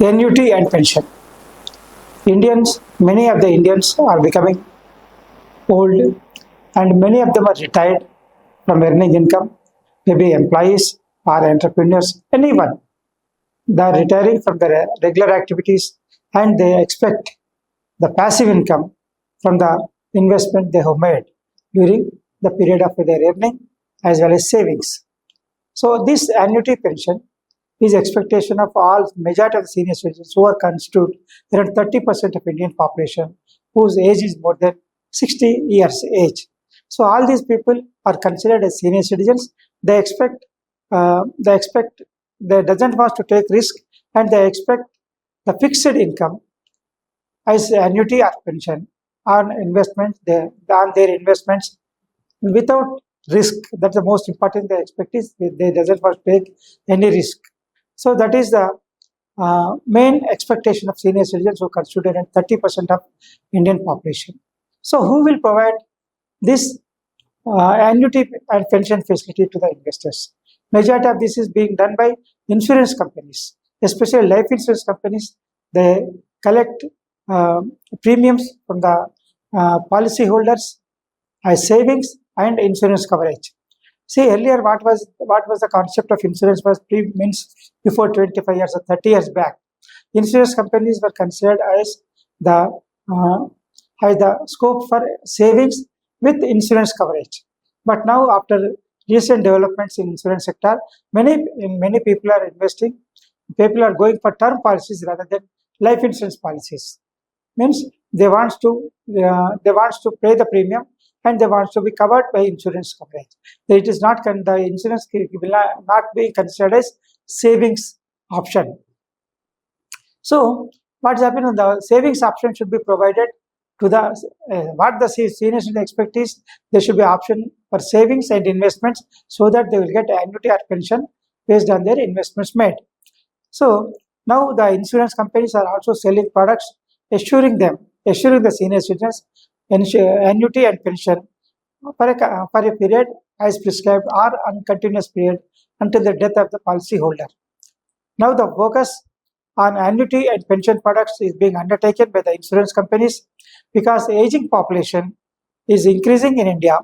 annuity and pension. Many of the Indians are becoming old, and many of them are retired from earning income, maybe employees or entrepreneurs, anyone. They are retiring from their regular activities and they expect the passive income from the investment they have made during the period of their earning as well as savings. So this annuity pension is expectation of all majority of the senior citizens who are constitute around 30% of Indian population whose age is more than 60 years age. So all these people are considered as senior citizens. They expect they doesn't want to take risk and they expect the fixed income as annuity or pension on investments on their investments without risk. That's the most important they expect is they doesn't want to take any risk. So that is the main expectation of senior citizens who constitute around 30% of Indian population. So who will provide this annuity and pension facility to the investors? Majority of this is being done by insurance companies, especially life insurance companies. They collect uh, premiums from the policy holders as savings and insurance coverage. See earlier, what was the concept of insurance was means before 25 years or 30 years back. Insurance companies were considered the uh, as the scope for savings with insurance coverage. But now, after recent developments in insurance sector, many people are investing. People are going for term policies rather than life insurance policies. Means they wants to pay the premium and they want to be covered by insurance coverage. So it is not the insurance will not be considered as savings option. So what's happening? The savings option should be provided to the what the senior should expect is there should be option for savings and investments so that they will get annuity or pension based on their investments made. So now the insurance companies are also selling products assuring the senior citizens annuity and pension for a period as prescribed or on continuous period until the death of the policy holder. Now the focus on annuity and pension products is being undertaken by the insurance companies because the aging population is increasing in India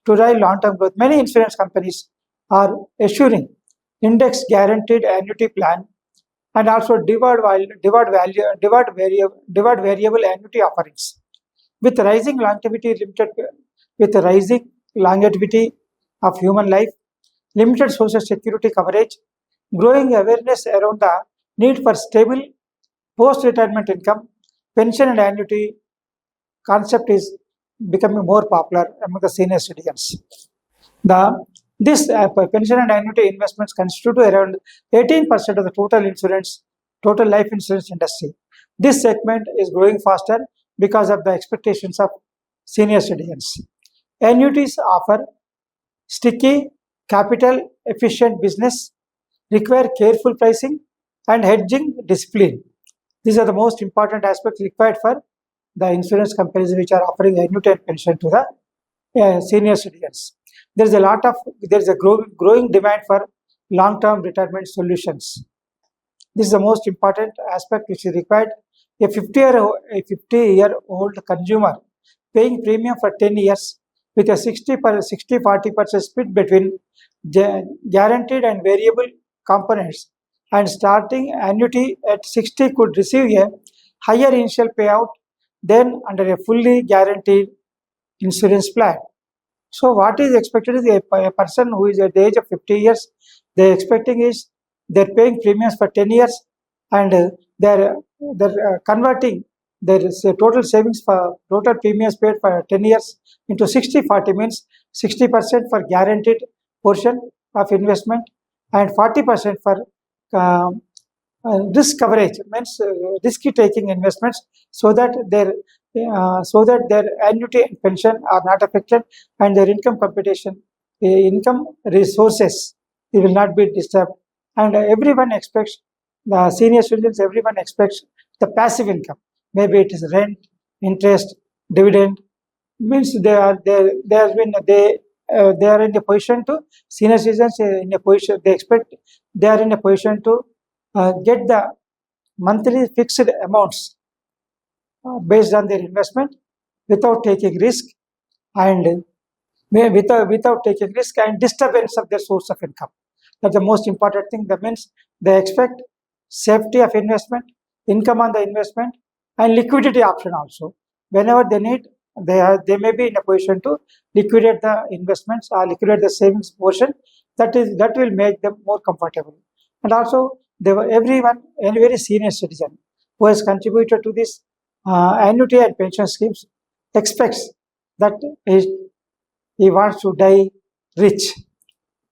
to drive long-term growth. Many insurance companies are assuring index guaranteed annuity plan and also deferred variable annuity offerings. With rising longevity limited with rising longevity of human life, limited social security coverage, growing awareness around the need for stable post-retirement income, pension and annuity concept is becoming more popular among the senior citizens. The this pension and annuity investments constitute around 18% of the total life insurance industry. This segment is growing faster because of the expectations of senior citizens. Annuities offer sticky, capital efficient business, require careful pricing and hedging discipline. These are the most important aspects required for the insurance companies which are offering annuity and pension to the senior citizens. There is a growing demand for long-term retirement solutions. This is the most important aspect which is required. A 50-year-old consumer paying premium for 10 years with a 60-40% split between guaranteed and variable components and starting annuity at 60 could receive a higher initial payout than under a fully guaranteed insurance plan. So what is expected is a person who is at the age of 50 years, they're expecting is they're paying premiums for 10 years and they're converting there is a total savings for total premiums paid for 10 years into 60-40 means 60% for guaranteed portion of investment and 40% for um, risk coverage means risky taking investments so that their annuity and pension are not affected and their income resources they will not be disturbed and everyone expects the senior citizens everyone expects the passive income, maybe it is rent, interest, dividend means they have been they are in a position to senior citizens in a position they expect they are in a position to get the monthly fixed amounts based on their investment without taking risk and without taking risk and disturbance of their source of income. That's the most important thing. That means they expect safety of investment, income on the investment, and liquidity option also. Whenever they need, they may be in a position to liquidate the investments or liquidate the savings portion. That will make them more comfortable. And also, they were everyone, any very senior citizen who has contributed to this annuity and pension schemes expects that he wants to die rich.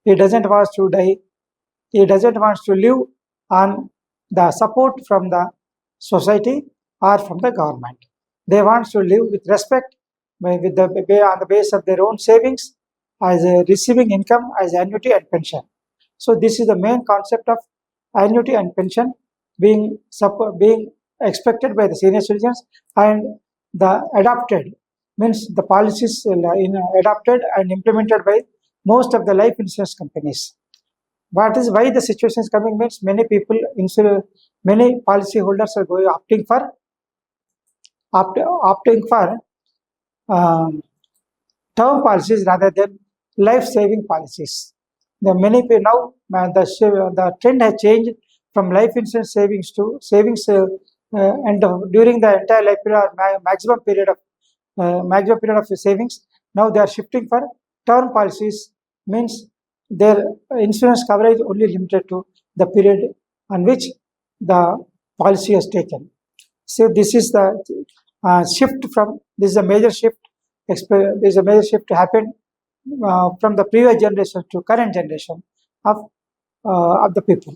He doesn't want to die. He doesn't want to live on the support from the society or from the government. They want to live with respect, on the base of their own savings, as receiving income as annuity and pension. So this is the main concept of annuity and pension being expected by the senior citizens, and the adopted means the policies adopted and implemented by most of the life insurance companies. What is why the situation is coming means many policy holders are opting for um, term policies rather than life saving policies. The many now the trend has changed from life insurance savings to savings, and during the entire life period, maximum period of savings. Now they are shifting for term policies, means their insurance coverage only limited to the period on which the policy is taken. So this is the shift from this is a major shift. There is a major shift happened from the previous generation to current generation of the people.